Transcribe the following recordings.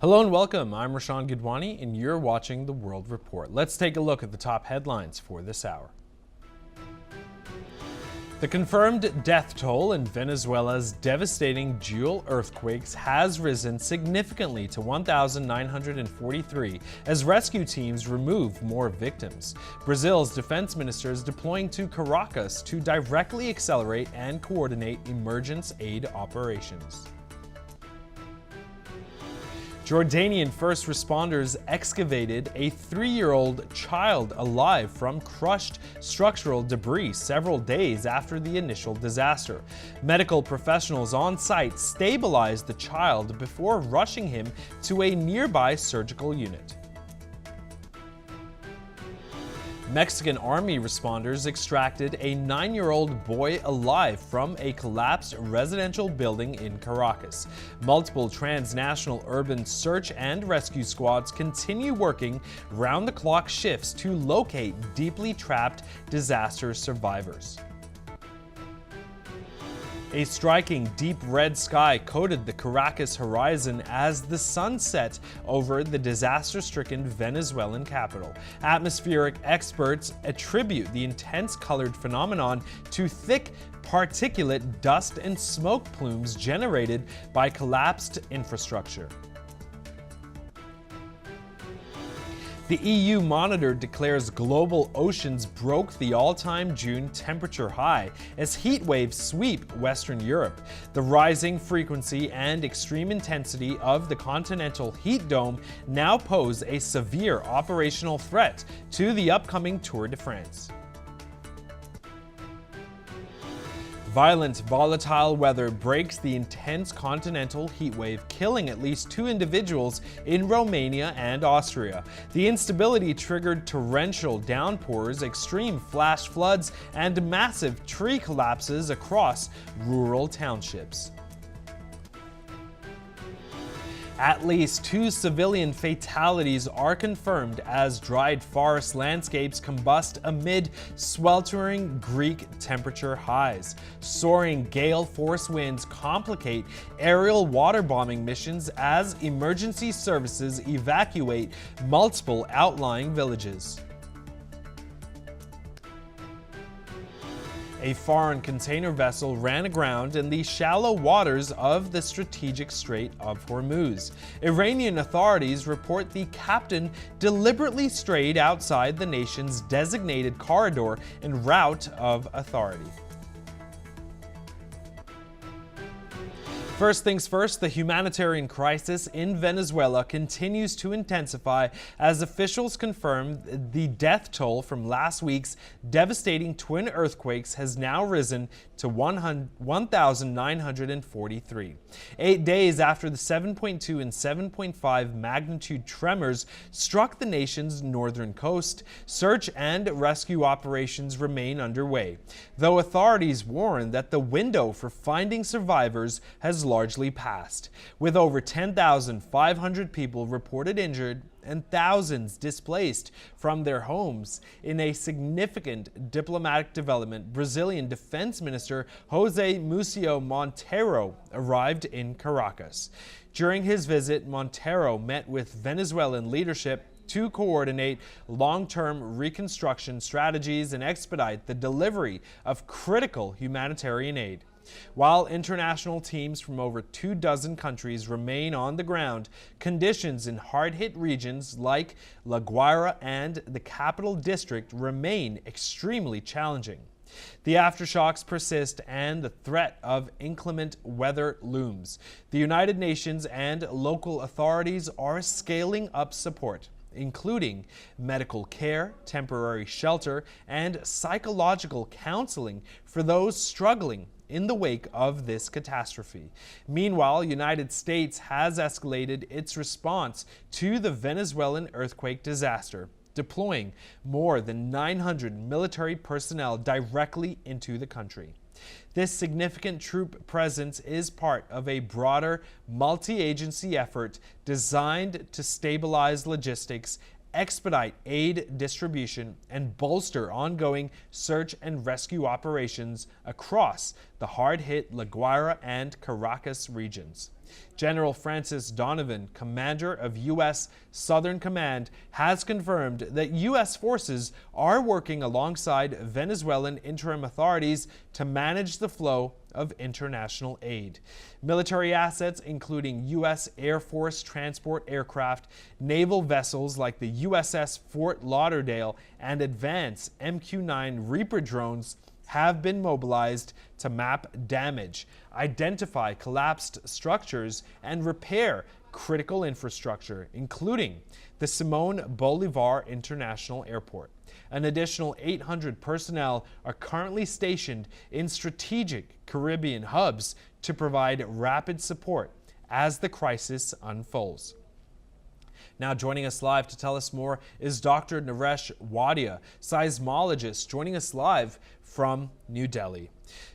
Hello and welcome. I'm Rashawn Gidwani and you're watching The World Report. Let's take a look at the top headlines for this hour. The confirmed death toll in Venezuela's devastating dual earthquakes has risen significantly to 1,943 as rescue teams remove more victims. Brazil's defense minister is deploying to Caracas to directly accelerate and coordinate emergency aid operations. Jordanian first responders excavated a 3-year-old child alive from crushed structural debris several days after the initial disaster. Medical professionals on site stabilized the child before rushing him to a nearby surgical unit. Mexican army responders extracted a 9-year-old boy alive from a collapsed residential building in Caracas. Multiple transnational urban search and rescue squads continue working round-the-clock shifts to locate deeply trapped disaster survivors. A striking deep red sky coated the Caracas horizon as the sun set over the disaster-stricken Venezuelan capital. Atmospheric experts attribute the intense colored phenomenon to thick particulate dust and smoke plumes generated by collapsed infrastructure. The EU monitor declares global oceans broke the all-time June temperature high as heat waves sweep Western Europe. The rising frequency and extreme intensity of the continental heat dome now pose a severe operational threat to the upcoming Tour de France. Violent, volatile weather breaks the intense continental heat wave, killing at least 2 individuals in Romania and Austria. The instability triggered torrential downpours, extreme flash floods, and massive tree collapses across rural townships. At least 2 civilian fatalities are confirmed as dried forest landscapes combust amid sweltering Greek temperature highs. Soaring gale force winds complicate aerial waterbombing missions as emergency services evacuate multiple outlying villages. A foreign container vessel ran aground in the shallow waters of the strategic Strait of Hormuz. Iranian authorities report the captain deliberately strayed outside the nation's designated corridor and route of authority. First things first, the humanitarian crisis in Venezuela continues to intensify as officials confirm the death toll from last week's devastating twin earthquakes has now risen to 1,943. 8 days after the 7.2 and 7.5 magnitude tremors struck the nation's northern coast, search and rescue operations remain underway, though authorities warn that the window for finding survivors has largely passed, with over 10,500 people reported injured and thousands displaced from their homes. In a significant diplomatic development, Brazilian Defense Minister José Múcio Monteiro arrived in Caracas. During his visit, Monteiro met with Venezuelan leadership to coordinate long-term reconstruction strategies and expedite the delivery of critical humanitarian aid. While international teams from over 24 countries remain on the ground, conditions in hard-hit regions like La Guaira and the Capital District remain extremely challenging. The aftershocks persist and the threat of inclement weather looms. The United Nations and local authorities are scaling up support, including medical care, temporary shelter, and psychological counseling for those struggling in the wake of this catastrophe. Meanwhile, United States has escalated its response to the Venezuelan earthquake disaster, deploying more than 900 military personnel directly into the country. This significant troop presence is part of a broader multi-agency effort designed to stabilize logistics expedite aid distribution and bolster ongoing search and rescue operations across the hard-hit La Guaira and Caracas regions. General Francis Donovan, commander of U.S. Southern Command, has confirmed that U.S. forces are working alongside Venezuelan interim authorities to manage the flow of international aid. Military assets, including U.S. Air Force transport aircraft, naval vessels like the USS Fort Lauderdale, and advanced MQ-9 Reaper drones have been mobilized to map damage, identify collapsed structures, and repair critical infrastructure, including the Simon Bolivar International Airport. An additional 800 personnel are currently stationed in strategic Caribbean hubs to provide rapid support as the crisis unfolds. Now joining us live to tell us more is Dr. Naresh Wadia, seismologist, joining us live from New Delhi.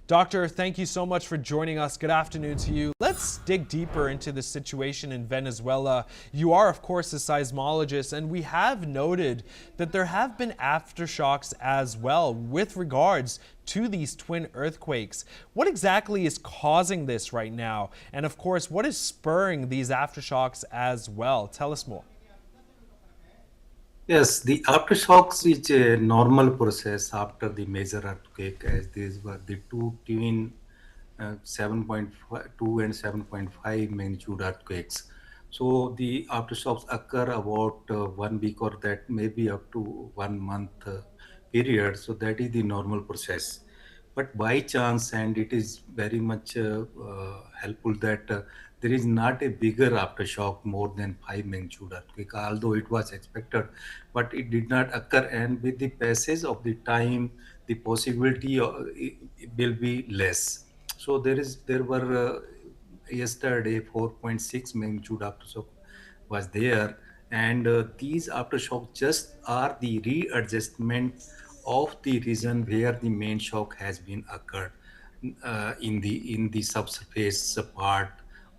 Doctor, thank you so much for joining us. Good afternoon to you. Let's dig deeper into the situation in Venezuela. You are, of course, a seismologist, and we have noted that there have been aftershocks as well with regards to these twin earthquakes. What exactly is causing this right now? And of course, what is spurring these aftershocks as well? Tell us more. Yes, the aftershocks is a normal process after the major earthquake, as these were the two twin 7.2 and 7.5 magnitude earthquakes. So the aftershocks occur about 1 week or that maybe up to 1 month period. So that is the normal process. But by chance, and it is very much helpful that there is not a bigger aftershock more than 5 magnitude earthquake, although it was expected, but it did not occur. And with the passage of the time, the possibility it will be less. So there were yesterday 4.6 magnitude aftershock was there, and these aftershocks just are the readjustment of the region where the main shock has been occurred in the subsurface part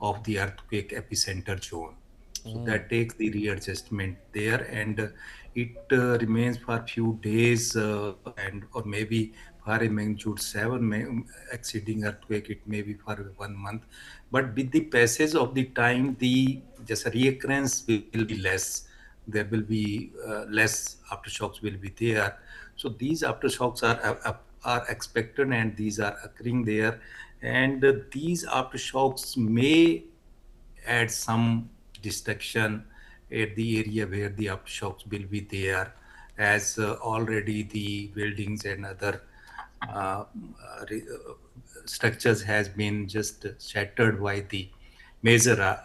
of the earthquake epicenter zone. So that takes the readjustment there, and it remains for a few days, and or maybe for a magnitude 7 exceeding earthquake, it may be for 1 month. But with the passage of the time, the just reoccurrence will be less. There will be less aftershocks will be there. So these aftershocks are expected, and these are occurring there, and these aftershocks may add some destruction at the area where the aftershocks will be there, as already the buildings and other uh, structures has been just shattered by the major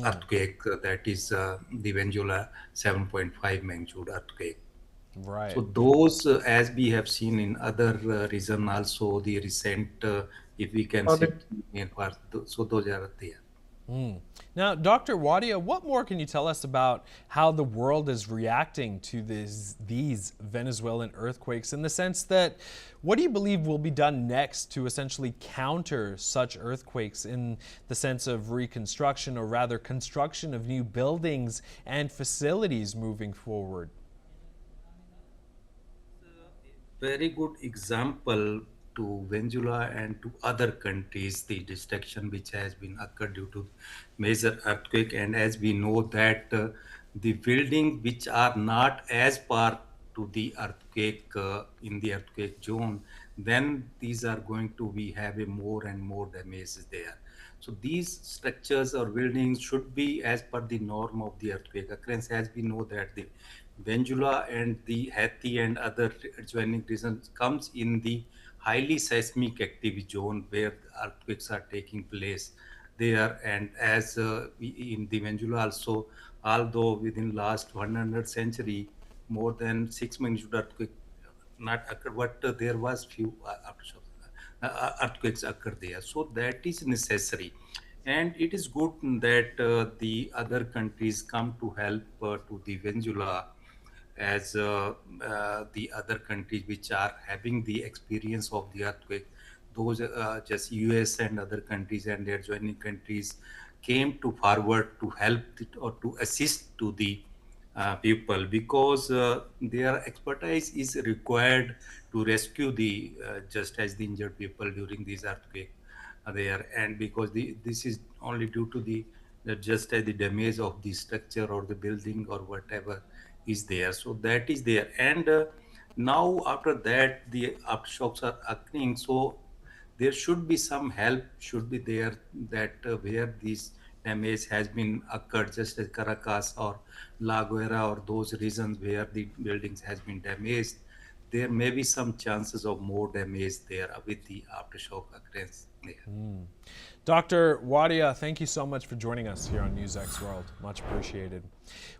earthquake, that is the Venezuela 7.5 magnitude earthquake. So Right. those, as we have seen in other region also, the recent, if we can see, in part, so those are there. Now, Dr. Wadia, what more can you tell us about how the world is reacting to these Venezuelan earthquakes, in the sense that what do you believe will be done next to essentially counter such earthquakes, in the sense of reconstruction, or rather construction of new buildings and facilities moving forward? Very good example to Venezuela and to other countries, the destruction which has been occurred due to major earthquake. And as we know that the buildings which are not as part to the earthquake in the earthquake zone, then these are going to be have a more and more damages there. So these structures or buildings should be as per the norm of the earthquake occurrence, as we know that the Venezuela and the Haiti and other adjoining regions comes in the highly seismic active zone where earthquakes are taking place there. And as in the Venezuela also, although within last 100 century, more than 6 magnitude earthquake not occurred, but there was few aftershocks, earthquakes occur there. So that is necessary. And it is good that the other countries come to help to the Venezuela, as the other countries which are having the experience of the earthquake, those just US and other countries and their joining countries came to forward to help it or to assist to the people, because their expertise is required to rescue the just as the injured people during these earthquake there, and because this is only due to the just as the damage of the structure or the building or whatever is there, so that is there. And now after that the aftershocks are occurring, so there should be some help should be there, that where this damage has been occurred, just as Caracas or La Guera or those regions where the buildings has been damaged, there may be some chances of more damage there with the aftershock occurrence there. Dr. Wadia, thank you so much for joining us here on NewsX World. Much appreciated.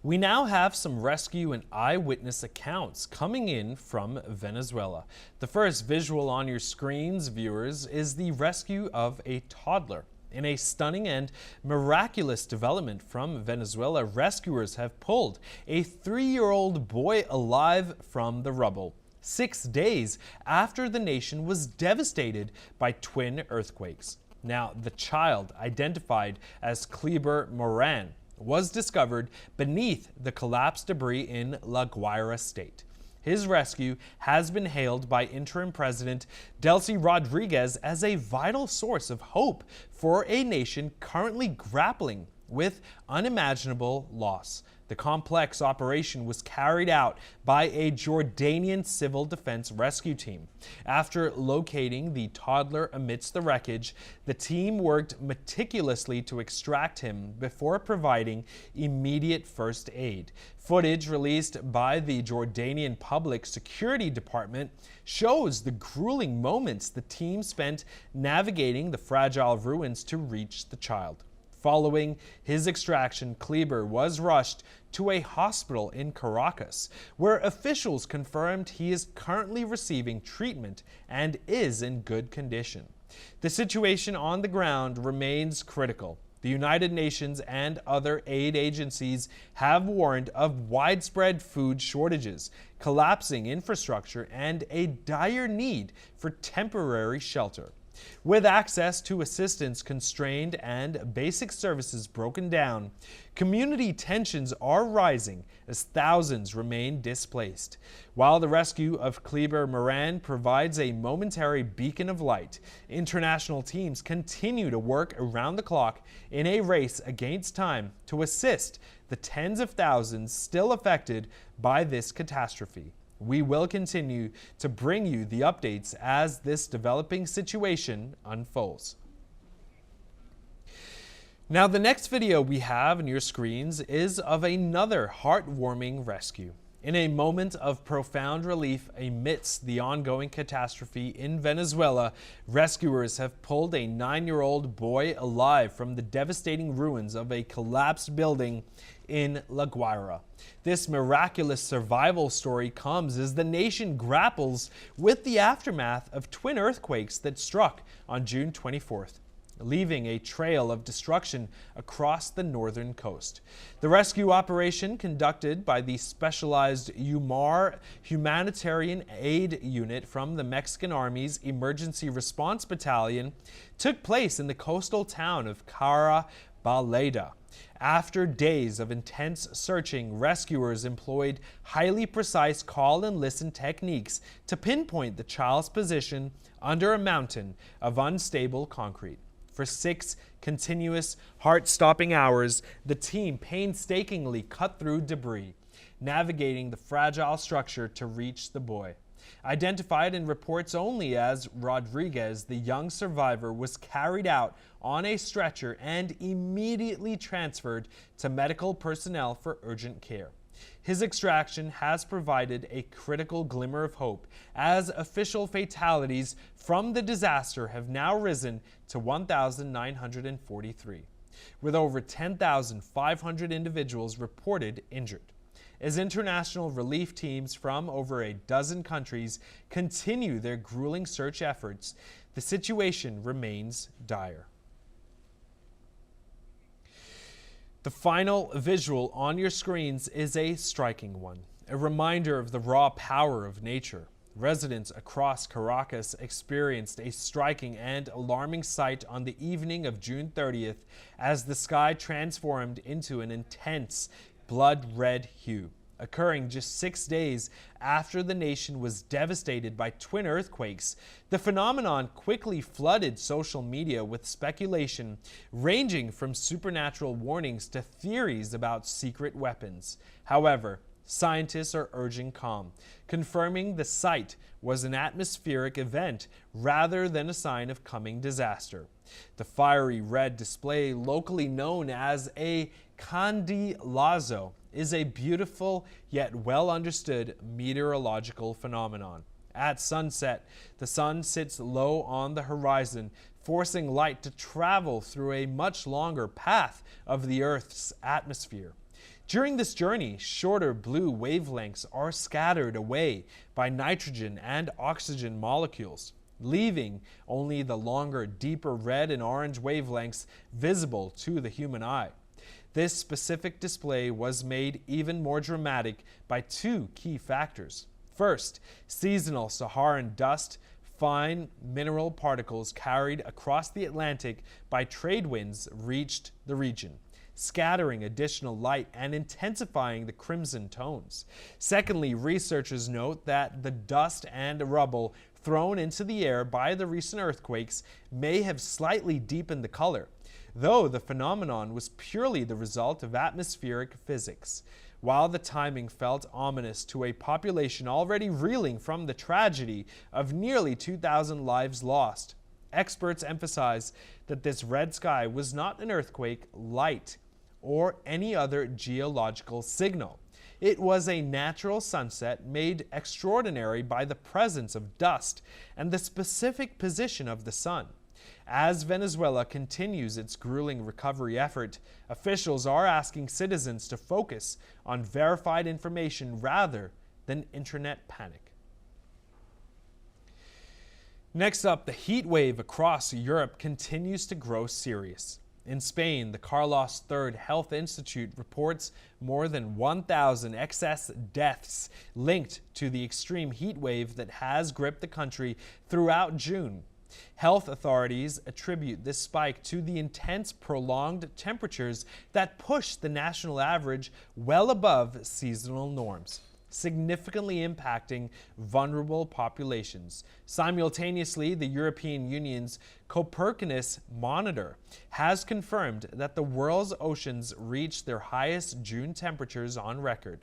We now have some rescue and eyewitness accounts coming in from Venezuela. The first visual on your screens, viewers, is the rescue of a toddler. In a stunning and miraculous development from Venezuela, rescuers have pulled a 3-year-old boy alive from the rubble, 6 days after the nation was devastated by twin earthquakes. Now, the child, identified as Kleber Moran, was discovered beneath the collapsed debris in La Guaira state. His rescue has been hailed by interim President Delcy Rodriguez as a vital source of hope for a nation currently grappling with unimaginable loss. The complex operation was carried out by a Jordanian civil defense rescue team. After locating the toddler amidst the wreckage, the team worked meticulously to extract him before providing immediate first aid. Footage released by the Jordanian Public Security Department shows the grueling moments the team spent navigating the fragile ruins to reach the child. Following his extraction, Kleber was rushed to a hospital in Caracas, where officials confirmed he is currently receiving treatment and is in good condition. The situation on the ground remains critical. The United Nations and other aid agencies have warned of widespread food shortages, collapsing infrastructure, and a dire need for temporary shelter. With access to assistance constrained and basic services broken down, community tensions are rising as thousands remain displaced. While the rescue of Kleber Moran provides a momentary beacon of light, international teams continue to work around the clock in a race against time to assist the tens of thousands still affected by this catastrophe. We will continue to bring you the updates as this developing situation unfolds. Now, the next video we have on your screens is of another heartwarming rescue. In a moment of profound relief amidst the ongoing catastrophe in Venezuela, rescuers have pulled a 9-year-old boy alive from the devastating ruins of a collapsed building in La Guaira. This miraculous survival story comes as the nation grapples with the aftermath of twin earthquakes that struck on June 24th. Leaving a trail of destruction across the northern coast. The rescue operation, conducted by the specialized UMAR Humanitarian Aid Unit from the Mexican Army's Emergency Response Battalion, took place in the coastal town of Baleda. After days of intense searching, rescuers employed highly precise call and listen techniques to pinpoint the child's position under a mountain of unstable concrete. For 6 continuous, heart-stopping hours, the team painstakingly cut through debris, navigating the fragile structure to reach the boy. Identified in reports only as Rodriguez, the young survivor was carried out on a stretcher and immediately transferred to medical personnel for urgent care. His extraction has provided a critical glimmer of hope, as official fatalities from the disaster have now risen to 1,943, with over 10,500 individuals reported injured. As international relief teams from over a dozen countries continue their grueling search efforts, the situation remains dire. The final visual on your screens is a striking one, a reminder of the raw power of nature. Residents across Caracas experienced a striking and alarming sight on the evening of June 30th as the sky transformed into an intense, blood red hue, occurring just 6 days after the nation was devastated by twin earthquakes. The phenomenon quickly flooded social media with speculation ranging from supernatural warnings to theories about secret weapons. However, scientists are urging calm, confirming the site was an atmospheric event rather than a sign of coming disaster. The fiery red display, locally known as a candilazo, is a beautiful yet well understood meteorological phenomenon. At sunset, the sun sits low on the horizon, forcing light to travel through a much longer path of the Earth's atmosphere. During this journey, shorter blue wavelengths are scattered away by nitrogen and oxygen molecules, leaving only the longer, deeper red and orange wavelengths visible to the human eye. This specific display was made even more dramatic by two key factors. First, seasonal Saharan dust, fine mineral particles carried across the Atlantic by trade winds, reached the region, scattering additional light and intensifying the crimson tones. Secondly, researchers note that the dust and rubble thrown into the air by the recent earthquakes may have slightly deepened the color, though the phenomenon was purely the result of atmospheric physics. While the timing felt ominous to a population already reeling from the tragedy of nearly 2,000 lives lost, experts emphasize that this red sky was not an earthquake, light, or any other geological signal. It was a natural sunset made extraordinary by the presence of dust and the specific position of the sun. As Venezuela continues its grueling recovery effort, officials are asking citizens to focus on verified information rather than internet panic. Next up, the heat wave across Europe continues to grow serious. In Spain, the Carlos III Health Institute reports more than 1,000 excess deaths linked to the extreme heat wave that has gripped the country throughout June. Health authorities attribute this spike to the intense, prolonged temperatures that push the national average well above seasonal norms, significantly impacting vulnerable populations. Simultaneously, the European Union's Copernicus monitor has confirmed that the world's oceans reached their highest June temperatures on record.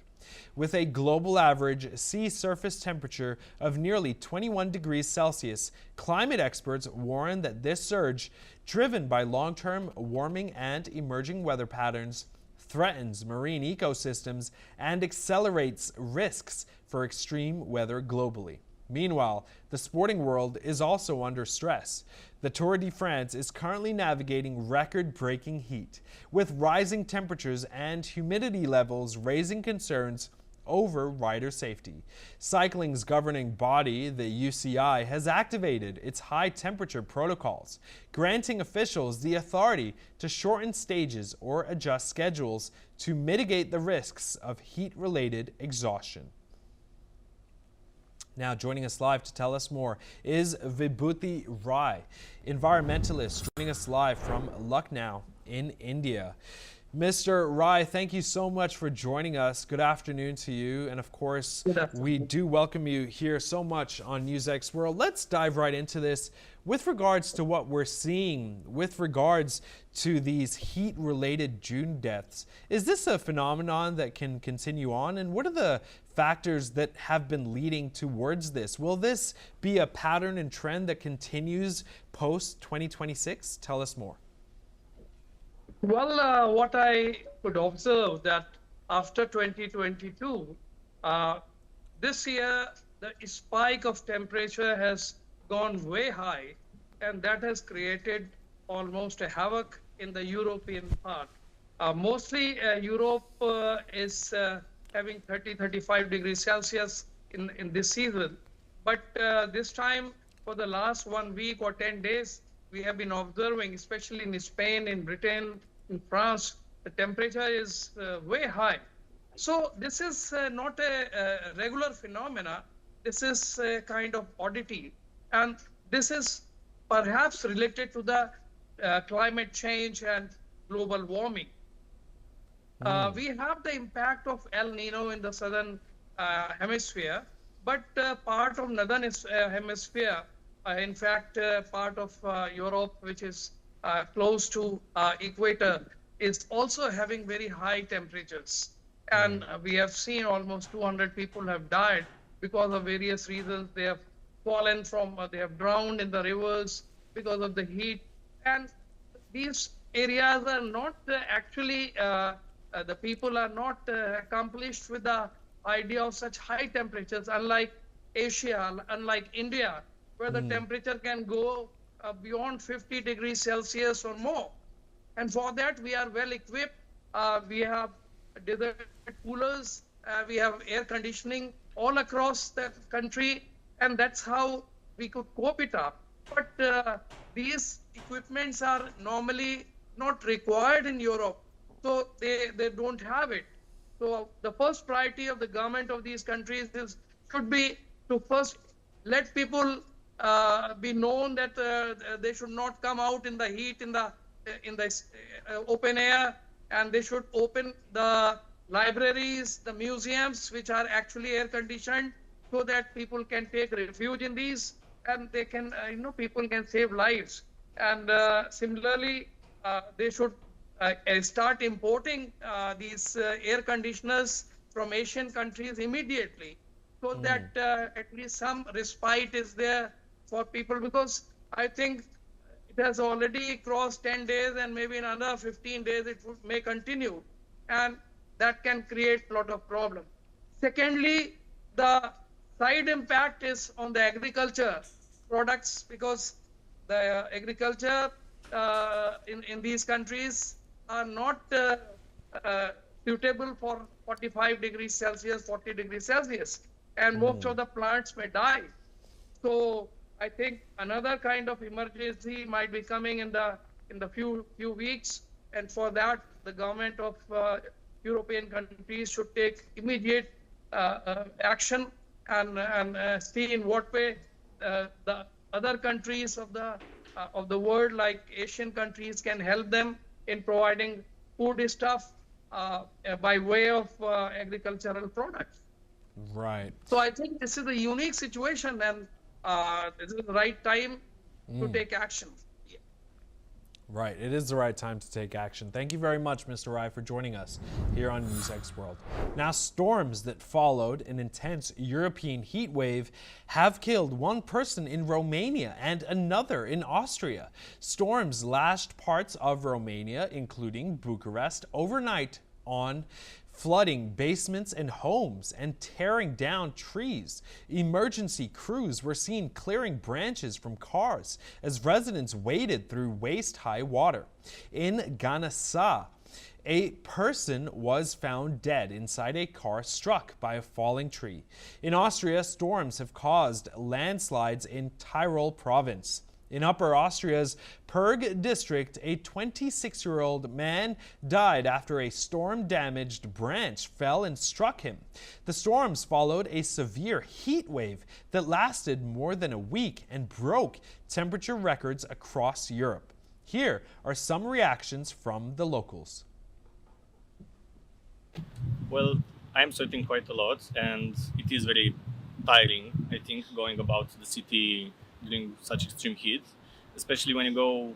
With a global average sea surface temperature of nearly 21 degrees Celsius, climate experts warn that this surge, driven by long-term warming and emerging weather patterns, threatens marine ecosystems and accelerates risks for extreme weather globally. Meanwhile, the sporting world is also under stress. The Tour de France is currently navigating record-breaking heat, with rising temperatures and humidity levels raising concerns over rider safety. Cycling's governing body, the UCI, has activated its high-temperature protocols, granting officials the authority to shorten stages or adjust schedules to mitigate the risks of heat-related exhaustion. Now, joining us live to tell us more is Vibhuti Rai, environmentalist, joining us live from Lucknow in India. Mr. Rai, thank you so much for joining us. Good afternoon to you. And of course, we do welcome you here so much on NewsX World. Let's dive right into this with regards to what we're seeing with regards to these heat-related June deaths. Is this a phenomenon that can continue on? And what are the factors that have been leading towards this? Will this be a pattern and trend that continues post-2026? Tell us more. Well, what I could observe that after 2022, this year the spike of temperature has gone way high, and that has created almost a havoc in the European part. Mostly Europe is having 30-35 degrees Celsius in this season, but this time for the last 1 week or 10 days, we have been observing, especially in Spain, in Britain, in France, the temperature is way high. So this is not a regular phenomena. This is a kind of oddity. And this is perhaps related to the climate change and global warming. We have the impact of El Nino in the southern hemisphere, but part of northern hemisphere, in fact, part of Europe, which is close to equator, is also having very high temperatures. And we have seen almost 200 people have died because of various reasons. They have fallen from, they have drowned in the rivers because of the heat. And these areas are not actually, the people are not accomplished with the idea of such high temperatures, unlike Asia, unlike India, where the temperature can go beyond 50 degrees Celsius or more. And for that, we are well equipped. We have desert coolers, we have air conditioning all across the country, and that's how we could cope it up. But these equipments are normally not required in Europe, so they don't have it. So the first priority of the government of these countries should be to first let people be known that they should not come out in the heat in the open air, and they should open the libraries, the museums, which are actually air conditioned, so that people can take refuge in these, and they can, people can save lives. And similarly, they should start importing these air conditioners from Asian countries immediately, so that at least some respite is there for people, because I think it has already crossed 10 days, and maybe in another 15 days it may continue, and that can create a lot of problems. Secondly, the side impact is on the agriculture products, because the agriculture in these countries are not suitable for 45 degrees Celsius, 40 degrees Celsius, and most of the plants may die. So I think another kind of emergency might be coming in the few weeks, and for that, the government of European countries should take immediate action and see in what way the other countries of the world, like Asian countries, can help them in providing food stuff by way of agricultural products. Right. So I think this is a unique situation, and this is the right time to take action. Yeah. Right. It is the right time to take action. Thank you very much, Mr. Rai, for joining us here on NewsX World. Now, storms that followed an intense European heat wave have killed one person in Romania and another in Austria. Storms lashed parts of Romania, including Bucharest, overnight on, flooding basements and homes and tearing down trees. Emergency crews were seen clearing branches from cars as residents waded through waist-high water. In Ganasa, a person was found dead inside a car struck by a falling tree. In Austria, storms have caused landslides in Tyrol province. In Upper Austria's Perg district, a 26-year-old man died after a storm-damaged branch fell and struck him. The storms followed a severe heat wave that lasted more than a week and broke temperature records across Europe. Here are some reactions from the locals. Well, I'm sweating quite a lot, and it is very tiring, I think, going about the city during such extreme heat, especially when you go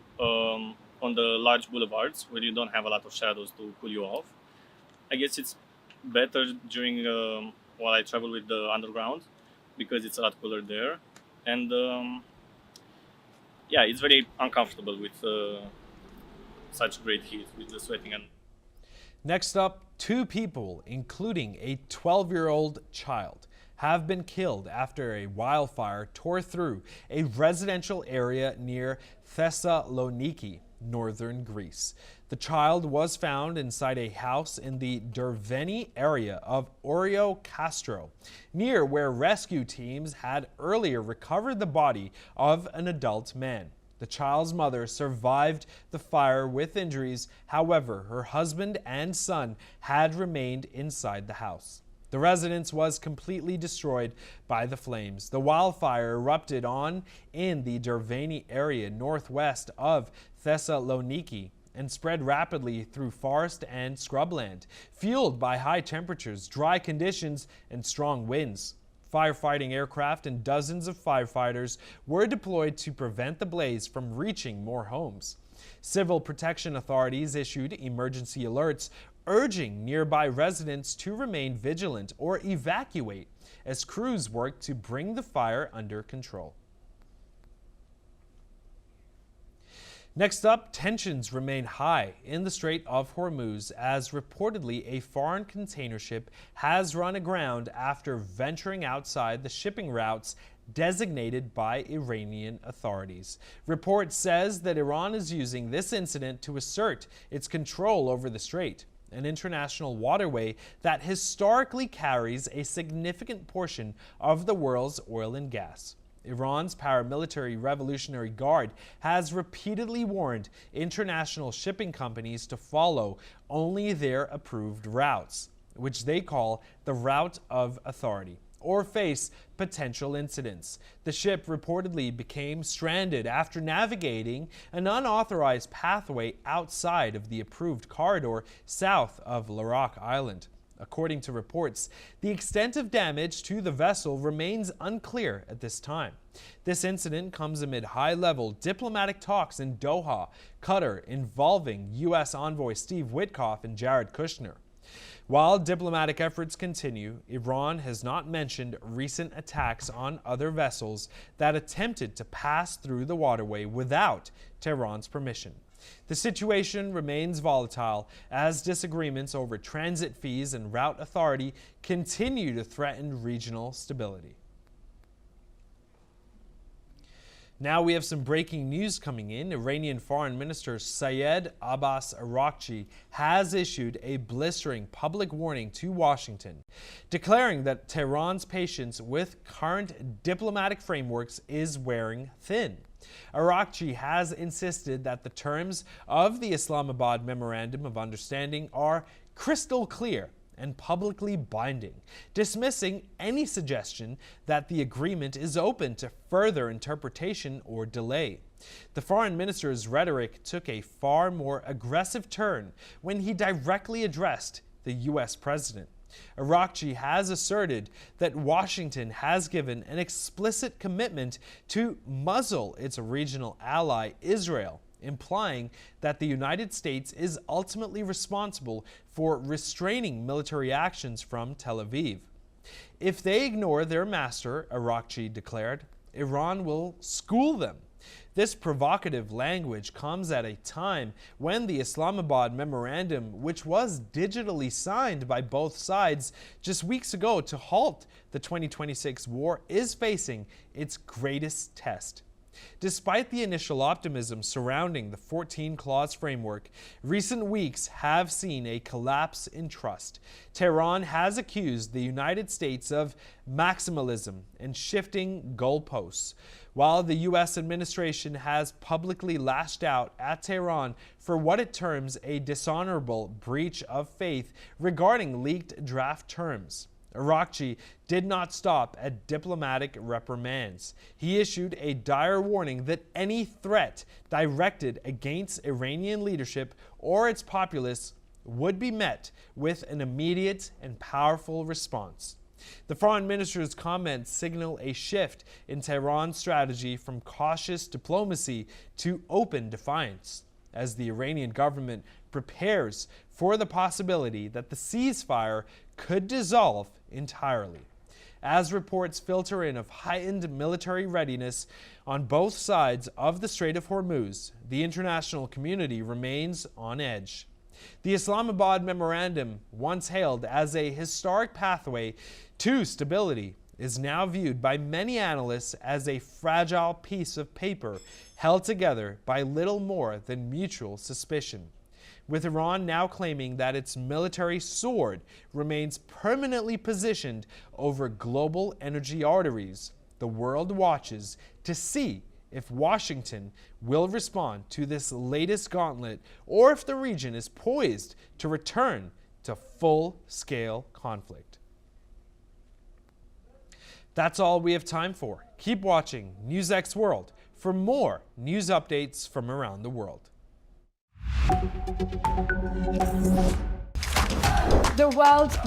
on the large boulevards where you don't have a lot of shadows to cool you off. I guess it's better during while I travel with the underground, because it's a lot cooler there, and yeah, it's very uncomfortable with such great heat, with the sweating. And next up, 2 people, including a 12-year-old child, have been killed after a wildfire tore through a residential area near Thessaloniki, northern Greece. The child was found inside a house in the Derveni area of Orio Castro, near where rescue teams had earlier recovered the body of an adult man. The child's mother survived the fire with injuries. However, her husband and son had remained inside the house. The residence was completely destroyed by the flames. The wildfire erupted in the Derveni area northwest of Thessaloniki and spread rapidly through forest and scrubland, fueled by high temperatures, dry conditions, and strong winds. Firefighting aircraft and dozens of firefighters were deployed to prevent the blaze from reaching more homes. Civil protection authorities issued emergency alerts urging nearby residents to remain vigilant or evacuate as crews worked to bring the fire under control. Next up, tensions remain high in the Strait of Hormuz as reportedly a foreign container ship has run aground after venturing outside the shipping routes designated by Iranian authorities. Report says that Iran is using this incident to assert its control over the strait, an international waterway that historically carries a significant portion of the world's oil and gas. Iran's paramilitary Revolutionary Guard has repeatedly warned international shipping companies to follow only their approved routes, which they call the route of authority, or face potential incidents. The ship reportedly became stranded after navigating an unauthorized pathway outside of the approved corridor south of Larak Island. According to reports, the extent of damage to the vessel remains unclear at this time. This incident comes amid high-level diplomatic talks in Doha, Qatar, involving U.S. envoy Steve Witkoff and Jared Kushner. While diplomatic efforts continue, Iran has not mentioned recent attacks on other vessels that attempted to pass through the waterway without Tehran's permission. The situation remains volatile as disagreements over transit fees and route authority continue to threaten regional stability. Now we have some breaking news coming in. Iranian Foreign Minister Syed Abbas Araghchi has issued a blistering public warning to Washington, declaring that Tehran's patience with current diplomatic frameworks is wearing thin. Araghchi has insisted that the terms of the Islamabad Memorandum of Understanding are crystal clear and publicly binding, dismissing any suggestion that the agreement is open to further interpretation or delay. The foreign minister's rhetoric took a far more aggressive turn when he directly addressed the U.S. president. Araghchi has asserted that Washington has given an explicit commitment to muzzle its regional ally, Israel, implying that the United States is ultimately responsible for restraining military actions from Tel Aviv. If they ignore their master, Araghchi declared, Iran will school them. This provocative language comes at a time when the Islamabad Memorandum, which was digitally signed by both sides just weeks ago to halt the 2026 war, is facing its greatest test. Despite the initial optimism surrounding the 14-clause framework, recent weeks have seen a collapse in trust. Tehran has accused the United States of maximalism and shifting goalposts, while the U.S. administration has publicly lashed out at Tehran for what it terms a dishonorable breach of faith regarding leaked draft terms. Araghchi did not stop at diplomatic reprimands. He issued a dire warning that any threat directed against Iranian leadership or its populace would be met with an immediate and powerful response. The foreign minister's comments signal a shift in Tehran's strategy from cautious diplomacy to open defiance, as the Iranian government prepares for the possibility that the ceasefire could dissolve entirely. As reports filter in of heightened military readiness on both sides of the Strait of Hormuz, the international community remains on edge. The Islamabad Memorandum, once hailed as a historic pathway to stability, is now viewed by many analysts as a fragile piece of paper held together by little more than mutual suspicion. With Iran now claiming that its military sword remains permanently positioned over global energy arteries, the world watches to see if Washington will respond to this latest gauntlet or if the region is poised to return to full-scale conflict. That's all we have time for. Keep watching NewsX World for more news updates from around the world. The world's